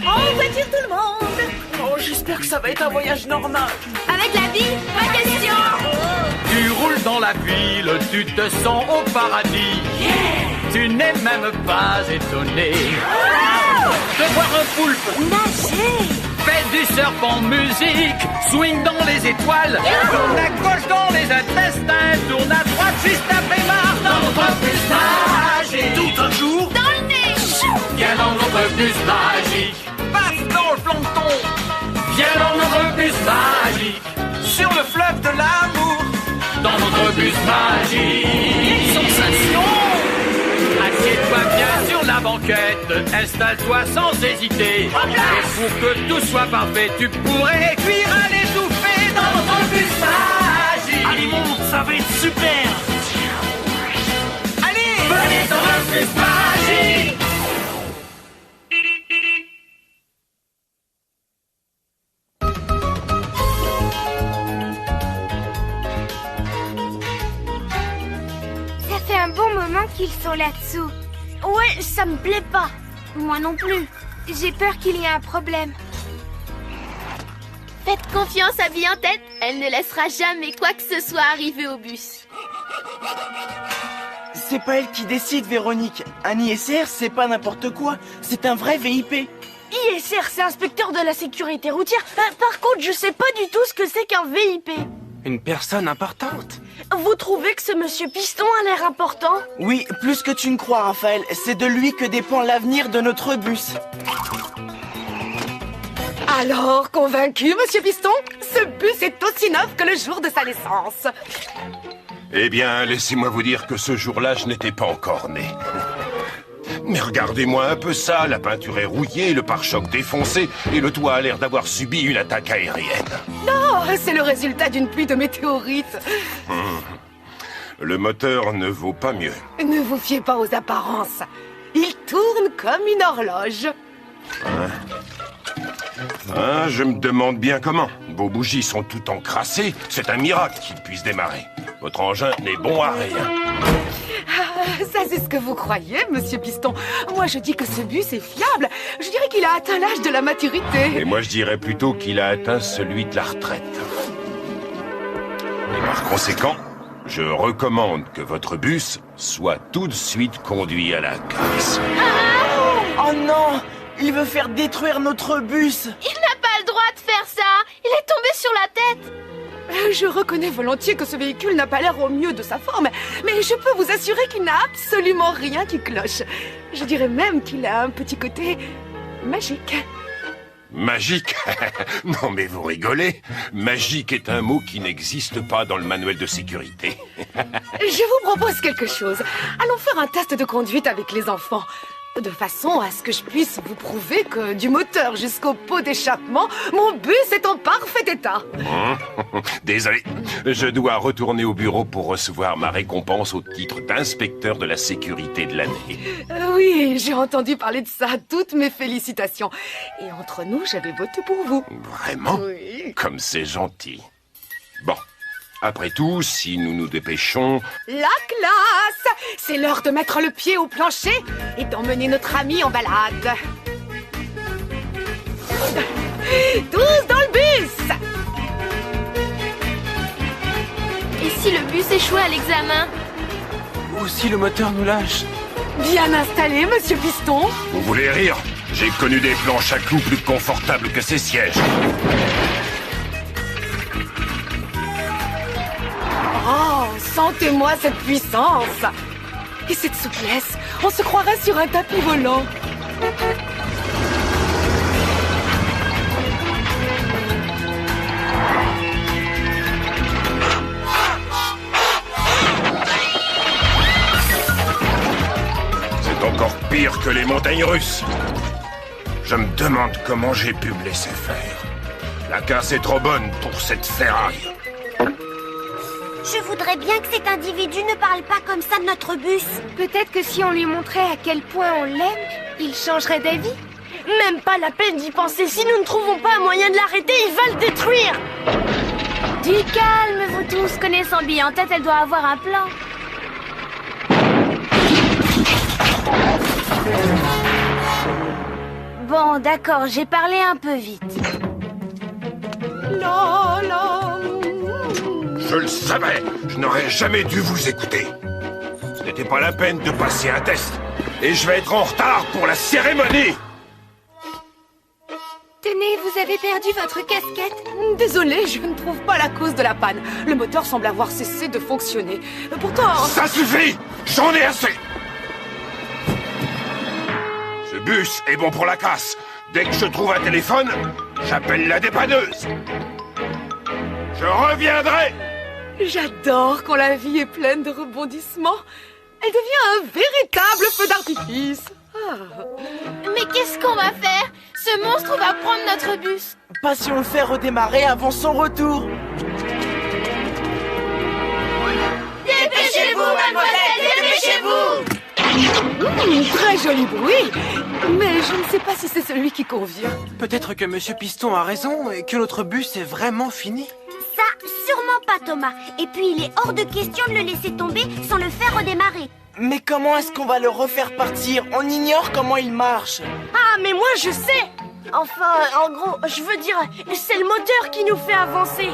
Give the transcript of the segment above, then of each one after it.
En voiture tout le monde. Oh, j'espère que ça va être un voyage normal. Avec la vie, pas question. Tu roules dans la ville, tu te sens au paradis. Tu n'es même pas étonné de voir un poulpe Nager. fait du surf en musique, swing dans les étoiles, tourne à gauche dans les intestins, tourne à droite juste après marre dans notre bus magique. Tout un jour, Dans le nez. viens dans notre bus magique. Passe dans le plancton, viens dans notre bus magique. Sur le fleuve de l'amour. Dans notre bus magique. Sensation. Assieds-toi bien sur la banquette, installe-toi sans hésiter. Et pour que tout soit parfait, tu pourrais cuire à l'étouffée dans notre bus magique. Allez, monte, ça va être super. Allez, Venez dans le bus magique. Ça fait un bon moment qu'ils sont là-dessous. Ouais, ça me plaît pas. Moi non plus. J'ai peur qu'il y ait un problème. Faites confiance à Bille en tête, elle ne laissera jamais quoi que ce soit arriver au bus. c'est pas elle qui décide, Véronique. Un ISR, c'est pas n'importe quoi. C'est un vrai VIP. ISR, c'est inspecteur de la sécurité routière. Par contre, je sais pas du tout ce que c'est qu'un VIP. Une personne importante. Vous trouvez que ce monsieur Piston a l'air important? Oui, plus que tu ne crois, Raphaël. C'est de lui que dépend l'avenir de notre bus. Alors, convaincu, monsieur Piston? Ce bus est aussi neuf que le jour de sa naissance. Eh bien, laissez-moi vous dire que ce jour-là, je n'étais pas encore né. Mais regardez-moi un peu ça, la peinture est rouillée, le pare-choc défoncé, et le toit a l'air d'avoir subi une attaque aérienne. Oh, c'est le résultat d'une pluie de météorites. Le moteur ne vaut pas mieux. Ne vous fiez pas aux apparences. Il tourne comme une horloge. Ah, je me demande bien comment. Vos bougies sont toutes encrassées, c'est un miracle qu'il puisse démarrer. Votre engin n'est bon à rien. Ça, c'est ce que vous croyez, monsieur Piston. Moi, je dis que ce bus est fiable. Je dirais qu'il a atteint l'âge de la maturité. Et moi, je dirais plutôt qu'il a atteint celui de la retraite. Et par conséquent, je recommande que votre bus soit tout de suite conduit à la casse. Oh non! Il veut faire détruire notre bus! Il n'a pas le droit de faire ça. Il est tombé sur la tête. Je reconnais volontiers que ce véhicule n'a pas l'air au mieux de sa forme, mais je peux vous assurer qu'il n'a absolument rien qui cloche. Je dirais même qu'il a un petit côté magique. Magique? Non mais vous rigolez. Magique est un mot qui n'existe pas dans le manuel de sécurité. Je vous propose quelque chose. Allons faire un test de conduite avec les enfants. De façon à ce que je puisse vous prouver que du moteur jusqu'au pot d'échappement, mon bus est en parfait état. Désolé, je dois retourner au bureau pour recevoir ma récompense au titre d'inspecteur de la sécurité de l'année. Oui, j'ai entendu parler de ça. Toutes mes félicitations. Et entre nous, j'avais voté pour vous. Vraiment? Oui. Comme c'est gentil. Bon, après tout, si nous nous dépêchons... La classe! C'est l'heure de mettre le pied au plancher et d'emmener notre ami en balade. Tous dans le bus! Et si le bus échouait à l'examen? Ou si le moteur nous lâche? Bien installé, monsieur Piston. Vous voulez rire? J'ai connu des planches à clous plus confortables que ces sièges. Oh, sentez-moi cette puissance! Et cette souplesse, on se croirait sur un tapis volant. C'est encore pire que les montagnes russes. Je me demande comment j'ai pu me laisser faire. La casse est trop bonne pour cette Ferrari. Je voudrais bien que cet individu ne parle pas comme ça de notre bus. Peut-être que si on lui montrait à quel point on l'aime, il changerait d'avis. Même pas la peine d'y penser. Si nous ne trouvons pas un moyen de l'arrêter, il va le détruire. Du calme, vous tous. Connaissant Bille en tête, elle doit avoir un plan. Bon, d'accord, j'ai parlé un peu vite. La, la. Je le savais. Je n'aurais jamais dû vous écouter. Ce n'était pas la peine de passer un test. Et je vais être en retard pour la cérémonie. Tenez, vous avez perdu votre casquette. Désolée, je ne trouve pas la cause de la panne. Le moteur semble avoir cessé de fonctionner. Pourtant... Ça suffit. J'en ai assez. Ce bus est bon pour la casse. Dès que je trouve un téléphone, j'appelle la dépanneuse. Je reviendrai. J'adore quand la vie est pleine de rebondissements. Elle devient un véritable feu d'artifice. Mais qu'est-ce qu'on va faire? Ce monstre va prendre notre bus. Pas si on le fait redémarrer avant son retour. Dépêchez-vous, mademoiselle, dépêchez-vous! Très joli bruit, mais je ne sais pas si c'est celui qui convient. Peut-être que Monsieur Piston a raison et que notre bus est vraiment fini. Ça, sûrement pas, Thomas. Et puis, il est hors de question de le laisser tomber sans le faire redémarrer. Mais comment est-ce qu'on va le refaire partir? On ignore comment il marche. Ah, mais moi je sais. Enfin, en gros, je veux dire, c'est le moteur qui nous fait avancer.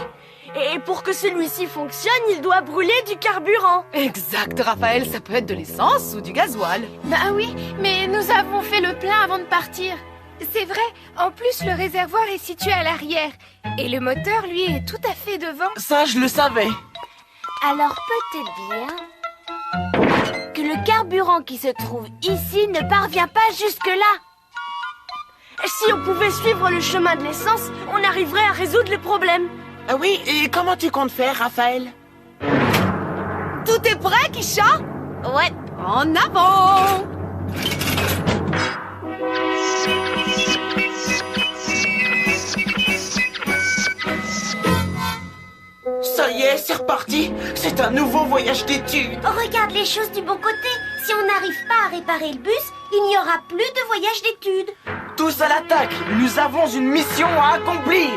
Et pour que celui-ci fonctionne, il doit brûler du carburant. Exact, Raphaël, ça peut être de l'essence ou du gasoil. Bah oui, mais nous avons fait le plein avant de partir. C'est vrai, en plus le réservoir est situé à l'arrière. Et le moteur, lui, est tout à fait devant. Ça, je le savais. Alors, peut-être bien que le carburant qui se trouve ici ne parvient pas jusque-là. Si on pouvait suivre le chemin de l'essence, on arriverait à résoudre le problème. Ah oui, et comment tu comptes faire, Raphaël? Tout est prêt, Kisha? Ouais. En avant! Ça y est, c'est reparti. C'est un nouveau voyage d'études. Regarde les choses du bon côté. Si on n'arrive pas à réparer le bus, il n'y aura plus de voyage d'études. Tous à l'attaque. Nous avons une mission à accomplir.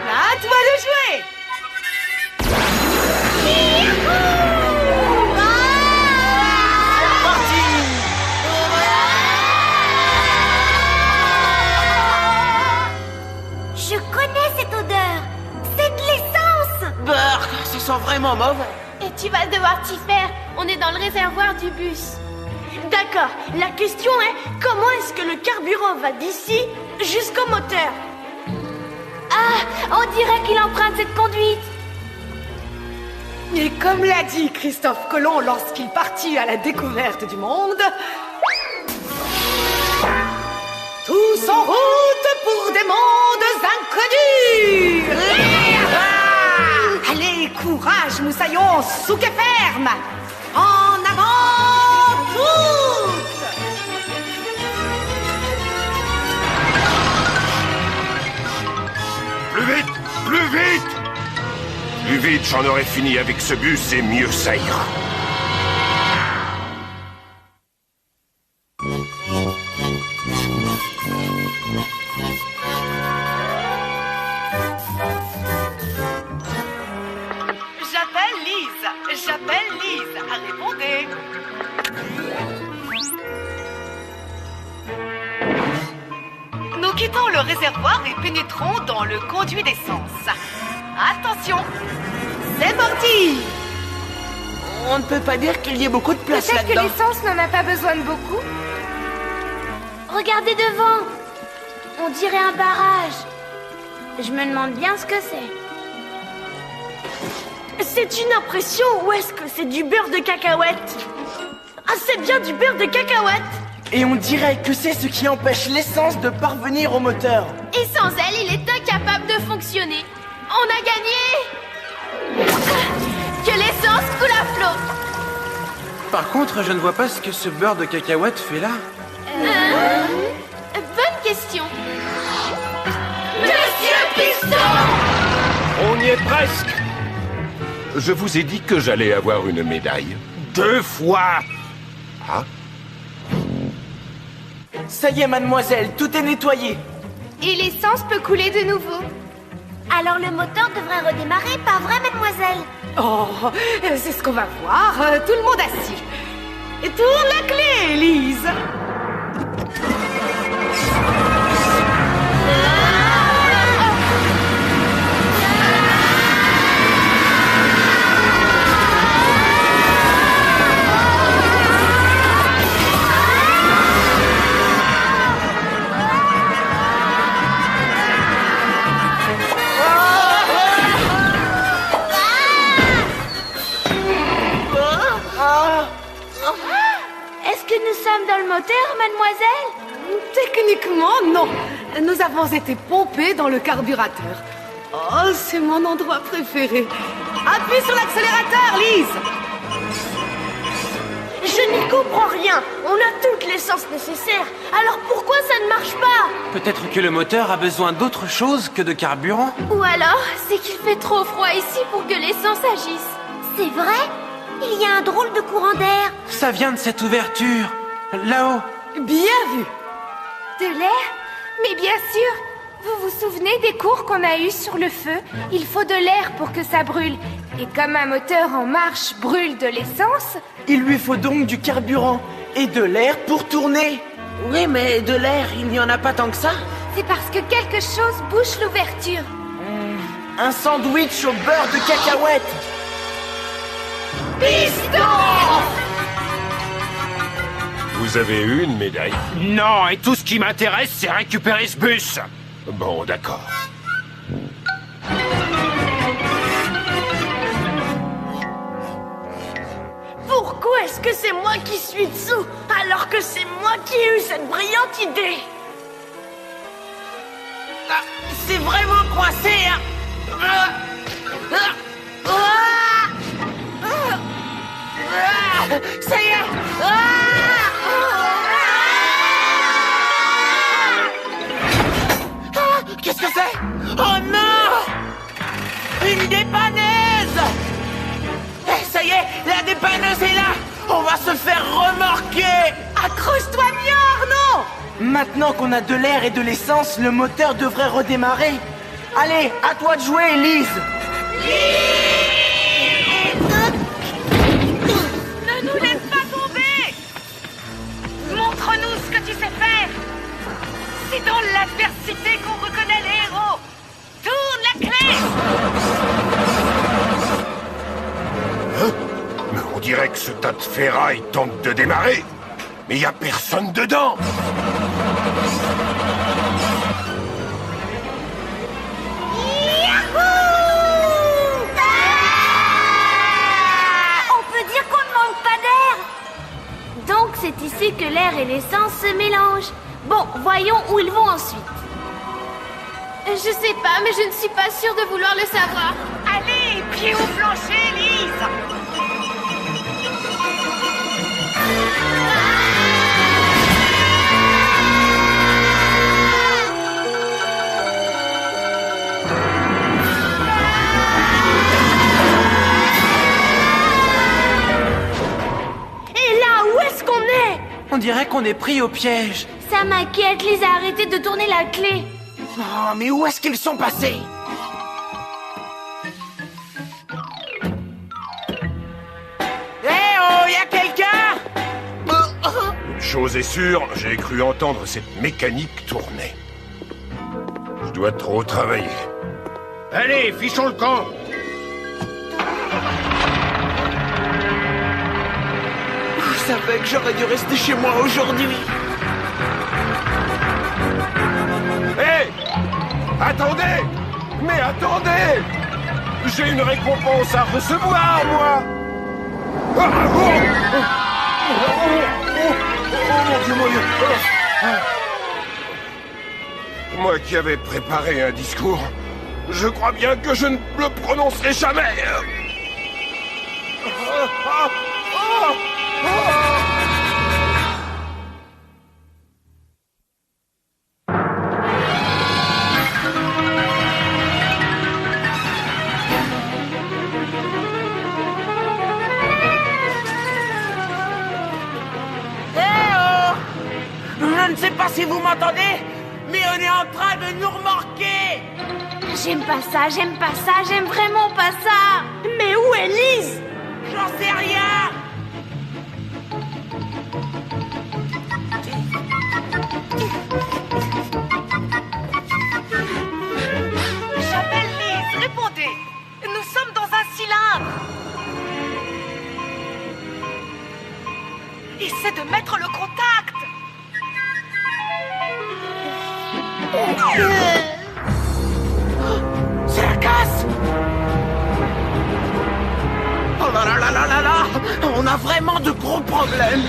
À toi de jouer! Je connais cette odeur. C'est de l'essence. Brrr, ça sent vraiment mauvais. Et tu vas devoir t'y faire. On est dans le réservoir du bus. D'accord, la question est, comment est-ce que le carburant va d'ici jusqu'au moteur? Ah, on dirait qu'il emprunte cette conduite. Et comme l'a dit Christophe Colomb lorsqu'il partit à la découverte du monde, tous en route pour des mondes inconnus. Allez, courage, moussaillons, souque ferme. En avant, toutes. Plus vite! Plus vite! Plus vite, j'en aurai fini avec ce bus et mieux ça ira. J'appelle Lise. Répondez. Nous quittons le réservoir et pénétrons dans le conduit d'essence. Attention, c'est parti. On ne peut pas dire qu'il y ait beaucoup de place Peut-être que là-dedans. l'essence n'en a pas besoin de beaucoup. Regardez devant. On dirait un barrage. Je me demande bien ce que c'est. C'est une impression ou est-ce que c'est du beurre de cacahuète? Ah, c'est bien du beurre de cacahuète. Et on dirait que c'est ce qui empêche l'essence de parvenir au moteur. Et sans elle, il est incapable de fonctionner. On a gagné! Que l'essence coule à flot. Par contre, je ne vois pas ce que ce beurre de cacahuète fait là. Bonne question. Monsieur Piston! On y est presque. Je vous ai dit que j'allais avoir une médaille. 2 fois. Ah, Ça y est, mademoiselle, tout est nettoyé. Et l'essence peut couler de nouveau. Alors le moteur devrait redémarrer, pas vrai, mademoiselle? Oh, c'est ce qu'on va voir. Tout le monde assis. Et tourne la clé, Lise. moteur, mademoiselle? Techniquement, non. Nous avons été pompés dans le carburateur. Oh, c'est mon endroit préféré. Appuie sur l'accélérateur, Lise. Je n'y comprends rien. On a toute l'essence nécessaire. Alors pourquoi ça ne marche pas? Peut-être que le moteur a besoin d'autre chose que de carburant. Ou alors, c'est qu'il fait trop froid ici pour que l'essence agisse. C'est vrai? Il y a un drôle de courant d'air. Ça vient de cette ouverture. Là-haut. Bien vu. De l'air? Mais bien sûr. Vous vous souvenez des cours qu'on a eus sur le feu? Il faut de l'air pour que ça brûle. Et comme un moteur en marche brûle de l'essence... Il lui faut donc du carburant et de l'air pour tourner. Oui, mais de l'air, il n'y en a pas tant que ça. C'est parce que quelque chose bouche l'ouverture. Un sandwich au beurre de cacahuète. Vous avez eu une médaille? Non, et tout ce qui m'intéresse, c'est récupérer ce bus. Bon, d'accord. Pourquoi est-ce que c'est moi qui suis dessous alors que c'est moi qui ai eu cette brillante idée? Ah, c'est vraiment coincé, hein. Ça y est. Qu'est-ce que c'est? Oh non! Une dépanneuse! Ça y est, la dépanneuse est là! On va se faire remorquer! Accroche-toi bien, Arnaud. Maintenant qu'on a de l'air et de l'essence, le moteur devrait redémarrer. Allez, à toi de jouer, Elise. Ne nous laisse pas tomber! Montre-nous ce que tu sais faire! C'est dans l'adversité qu'on reconnaît les héros! Tourne la clé! Mais on dirait que ce tas de ferraille tente de démarrer. Mais il n'y a personne dedans. On peut dire qu'on ne manque pas d'air. Donc c'est ici que l'air et l'essence se mélangent. Bon, voyons où ils vont ensuite. Je sais pas, mais je ne suis pas sûre de vouloir le savoir. Allez, pied au plancher, Lise! Et là, où est-ce qu'on est? On dirait qu'on est pris au piège. Ça m'inquiète, Lise a arrêté de tourner la clé. Oh, mais où est-ce qu'ils sont passés? Oh, y a quelqu'un? Une chose est sûre, j'ai cru entendre cette mécanique tourner. Je dois trop travailler. Allez, fichons le camp. Je savais que j'aurais dû rester chez moi aujourd'hui. Hé! Attendez! Mais attendez! J'ai une récompense à recevoir, moi! Ah, mon Dieu, mon Dieu! Moi qui avais préparé un discours, je crois bien que je ne le prononcerai jamais! Je ne sais pas si vous m'entendez, mais on est en train de nous remorquer. J'aime pas ça, j'aime vraiment pas ça. Mais où est Lise? J'en sais rien. J'appelle Lise, répondez! Nous sommes dans un cylindre! Essaie de mettre le contact! C'est la casse. Oh là là là là là là. On a vraiment de gros problèmes.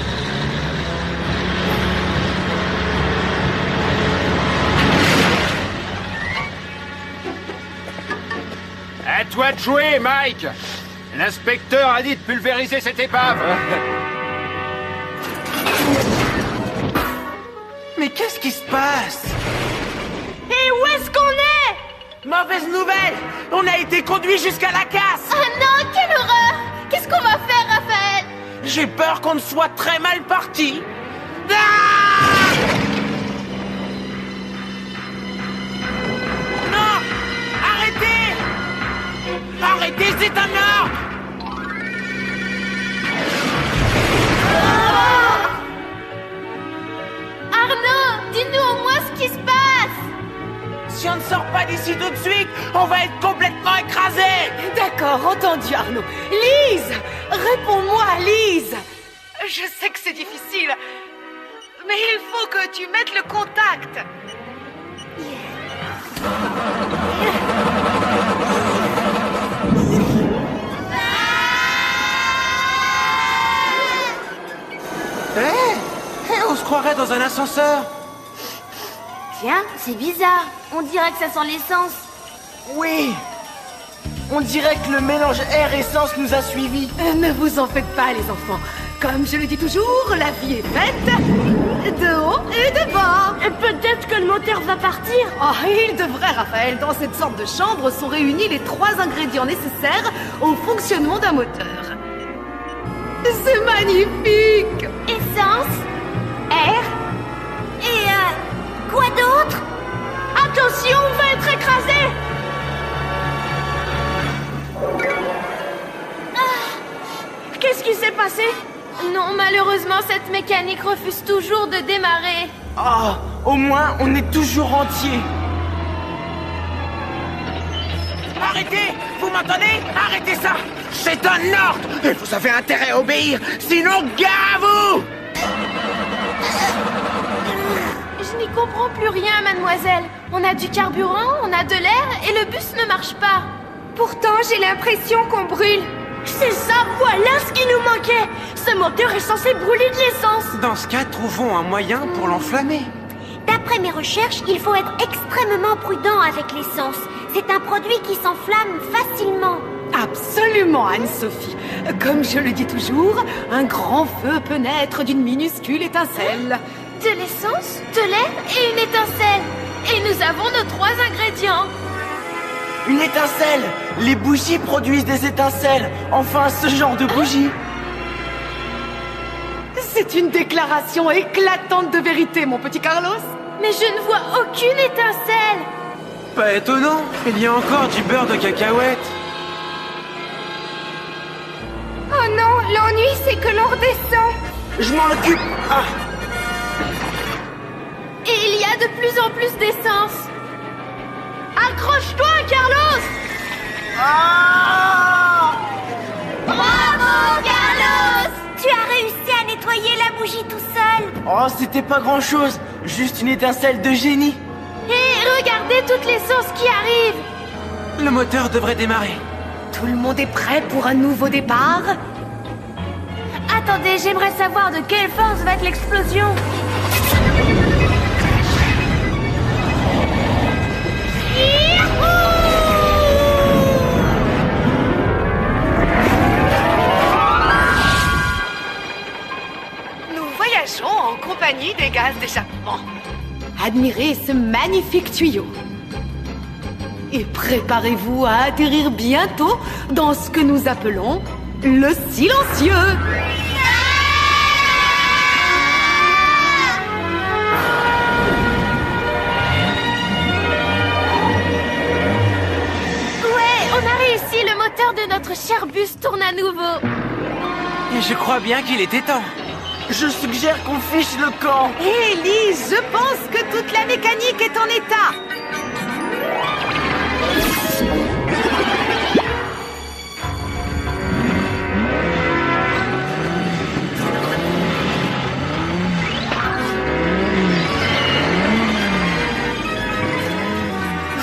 À toi de jouer, Mike. L'inspecteur a dit de pulvériser cette épave. Mais qu'est-ce qui se passe? Et où est-ce qu'on est? Mauvaise nouvelle! On a été conduit jusqu'à la casse! Oh non, quelle horreur! Qu'est-ce qu'on va faire, Raphaël? J'ai peur qu'on ne soit très mal parti! Ah! Non! Arrêtez! Arrêtez, c'est un ordre! Arnaud, dis-nous au moins ce qui se passe! Si on ne sort pas d'ici tout de suite, on va être complètement écrasé! D'accord, entendu, Arnaud. Lise! Réponds-moi, Lise! Je sais que c'est difficile, mais il faut que tu mettes le contact. On se croirait dans un ascenseur. Tiens, c'est bizarre. On dirait que ça sent l'essence. Oui. On dirait que le mélange air-essence nous a suivis. Ne vous en faites pas, les enfants. Comme je le dis toujours, la vie est faite de haut et de bas. Et peut-être que le moteur va partir. Oh, il devrait, Raphaël. Dans cette sorte de chambre sont réunis les 3 ingrédients nécessaires au fonctionnement d'un moteur. C'est magnifique! Essence, air et quoi d'autre? Attention, on va être écrasé. Qu'est-ce qui s'est passé? Non, malheureusement, cette mécanique refuse toujours de démarrer. Oh, au moins, on est toujours entier. Arrêtez! Vous m'entendez? Arrêtez ça! C'est un ordre! Et vous avez intérêt à obéir! Sinon, gare à vous! Je n'y comprends plus rien, mademoiselle. On a du carburant, on a de l'air et le bus ne marche pas. Pourtant, j'ai l'impression qu'on brûle. C'est ça, voilà ce qui nous manquait. Ce moteur est censé brûler de l'essence. Dans ce cas, trouvons un moyen pour l'enflammer. D'après mes recherches, il faut être extrêmement prudent avec l'essence. C'est un produit qui s'enflamme facilement. Absolument, Anne-Sophie. Comme je le dis toujours, un grand feu peut naître d'une minuscule étincelle. De l'essence, de l'air et une étincelle. Et nous avons nos 3 ingrédients. Une étincelle! Les bougies produisent des étincelles. Enfin, ce genre de bougies. C'est une déclaration éclatante de vérité, mon petit Carlos. Mais je ne vois aucune étincelle. Pas étonnant, il y a encore du beurre de cacahuète. Oh non, l'ennui c'est que l'on redescend. Je m'en occupe. Ah, Et il y a de plus en plus d'essence. Accroche-toi, Carlos. Bravo, Carlos! Tu as réussi à nettoyer la bougie tout seul. oh, c'était pas grand-chose. Juste une étincelle de génie. Et regardez toute l'essence qui arrive. Le moteur devrait démarrer. Tout le monde est prêt pour un nouveau départ? Attendez, j'aimerais savoir de quelle force va être l'explosion. Nous voyageons en compagnie des gaz d'échappement. Admirez ce magnifique tuyau. Et préparez-vous à atterrir bientôt dans ce que nous appelons le silencieux. Ouais, on a réussi, le moteur de notre cher bus tourne à nouveau. Et je crois bien qu'il était temps. Je suggère qu'on fiche le camp. Hé, Lise, je pense que toute la mécanique est en état.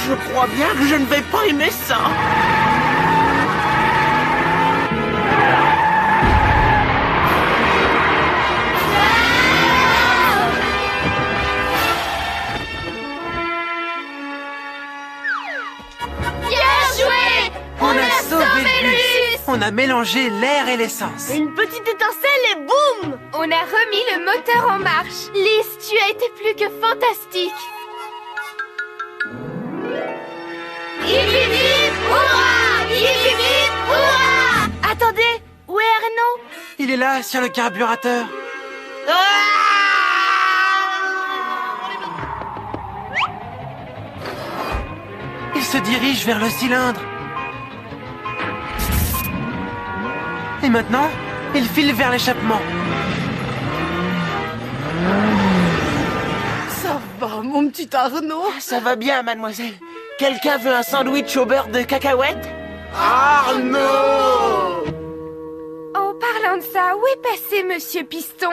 Je crois bien que je ne vais pas aimer ça. Bien joué! On On a mélangé l'air et l'essence. Une petite étincelle et boum! On a remis le moteur en marche. Lise, tu as été plus que fantastique. Attendez, où est Arnaud? Il est là, sur le carburateur. Il se dirige vers le cylindre. Et maintenant, il file vers l'échappement. Ça va, mon petit Arnaud? Ça va bien, mademoiselle. Quelqu'un veut un sandwich au beurre de cacahuète? Arnaud! Oh, parlant de ça, où est passé Monsieur Piston?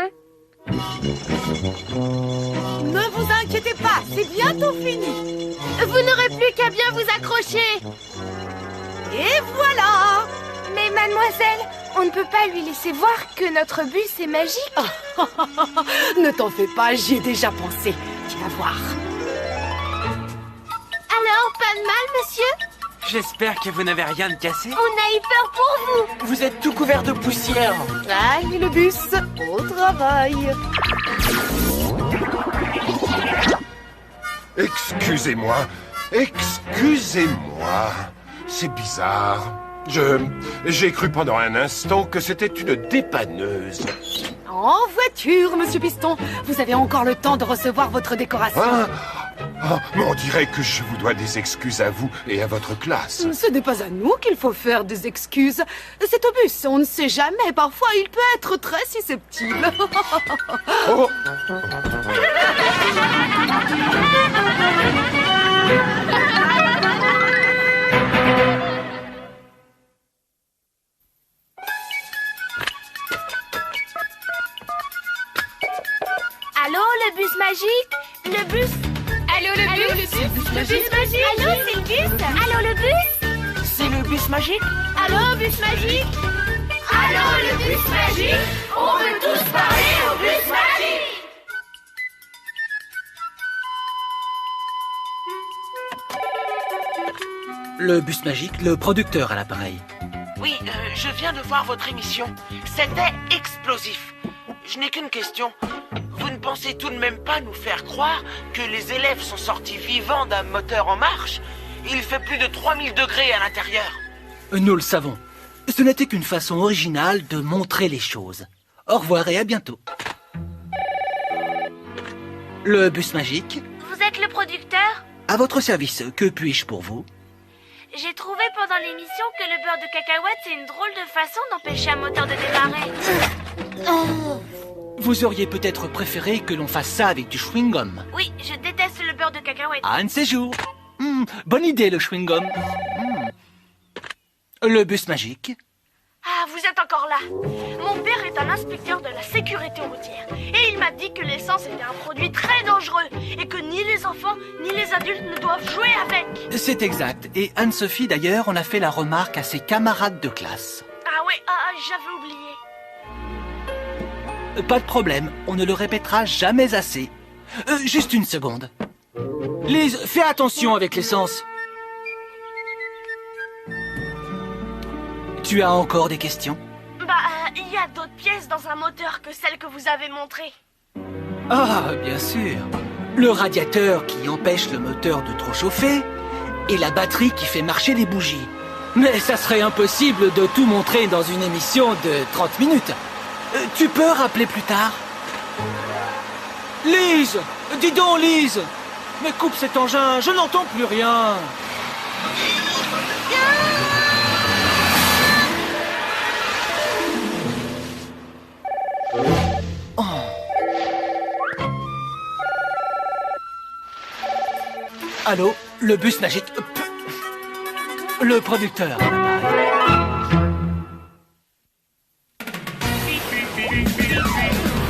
Ne vous inquiétez pas, c'est bientôt fini. Vous n'aurez plus qu'à bien vous accrocher. Et voilà. Mais mademoiselle, on ne peut pas lui laisser voir que notre bus est magique. Ne t'en fais pas, j'y ai déjà pensé. Tu vas voir. Alors, pas de mal, monsieur? J'espère que vous n'avez rien de cassé. On a eu peur pour vous. Vous êtes tout couvert de poussière. Allez, le bus, au travail. Excusez-moi. C'est bizarre. J'ai cru pendant un instant que c'était une dépanneuse. En voiture, Monsieur Piston. Vous avez encore le temps de recevoir votre décoration. Mais on dirait que je vous dois des excuses à vous et à votre classe. Ce n'est pas à nous qu'il faut faire des excuses. C'est au bus, on ne sait jamais. Parfois, il peut être très susceptible. Oh. Allô, le bus magique? Le bus? Allô, le bus? Le bus magique? Allô, c'est le bus? Allô, le bus? C'est le bus magique? Allô, bus magique? Allô, le bus magique? On veut tous parler au bus magique! Le bus magique, le producteur à l'appareil. Oui, je viens de voir votre émission. C'était explosif. Je n'ai qu'une question. Vous ne pensez tout de même pas nous faire croire que les élèves sont sortis vivants d'un moteur en marche? Il fait plus de 3000 degrés à l'intérieur. Nous le savons. Ce n'était qu'une façon originale de montrer les choses. Au revoir et à bientôt. Le bus magique, Vous êtes le producteur? à votre service. Que puis-je pour vous? J'ai trouvé pendant l'émission que le beurre de cacahuète, c'est une drôle de façon d'empêcher un moteur de démarrer. Vous auriez peut-être préféré que l'on fasse ça avec du chewing-gum. Oui, je déteste le beurre de cacahuète. Un de ces jours. Bonne idée, le chewing-gum. Le bus magique. Ah, vous êtes encore là. Mon père est un inspecteur de la sécurité routière. Et il m'a dit que l'essence était un produit très dangereux. Et que ni les enfants, ni les adultes ne doivent jouer avec. C'est exact. Et Anne-Sophie, d'ailleurs, en a fait la remarque à ses camarades de classe. Ah ouais, j'avais oublié. Pas de problème, on ne le répétera jamais assez. Juste une seconde. Lise, fais attention avec l'essence. Tu as encore des questions? Il y a d'autres pièces dans un moteur que celles que vous avez montrées. Ah, bien sûr. Le radiateur qui empêche le moteur de trop chauffer et la batterie qui fait marcher les bougies. Mais ça serait impossible de tout montrer dans une émission de 30 minutes. Tu peux rappeler plus tard? Lise! Dis donc, Lise! Mais coupe cet engin, je n'entends plus rien. Oh. Allô, le bus magique. Le producteur.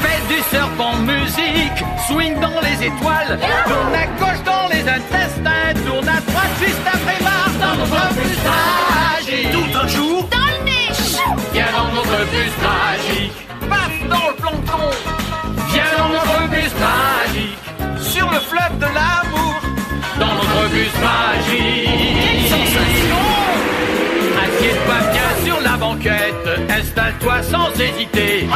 Fais du serpent musique, swing dans les étoiles, tourne à gauche dans les intestins, tourne à droite juste après Mars dans notre bus magique. Tout un jour, Dans le nez! viens dans notre bus magique. Paf dans le plancton, viens dans notre bus magique. Sur le fleuve de l'amour, dans notre bus magique. Quelle sensation! Assieds-toi bien sur la banquette. Installe-toi sans hésiter. Et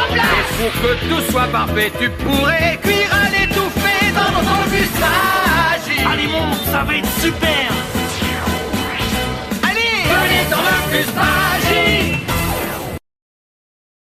pour que tout soit parfait, tu pourrais cuire à l'étouffée dans notre bus magique. Allez, monte, ça va être super. Allez, venez dans le bus magique.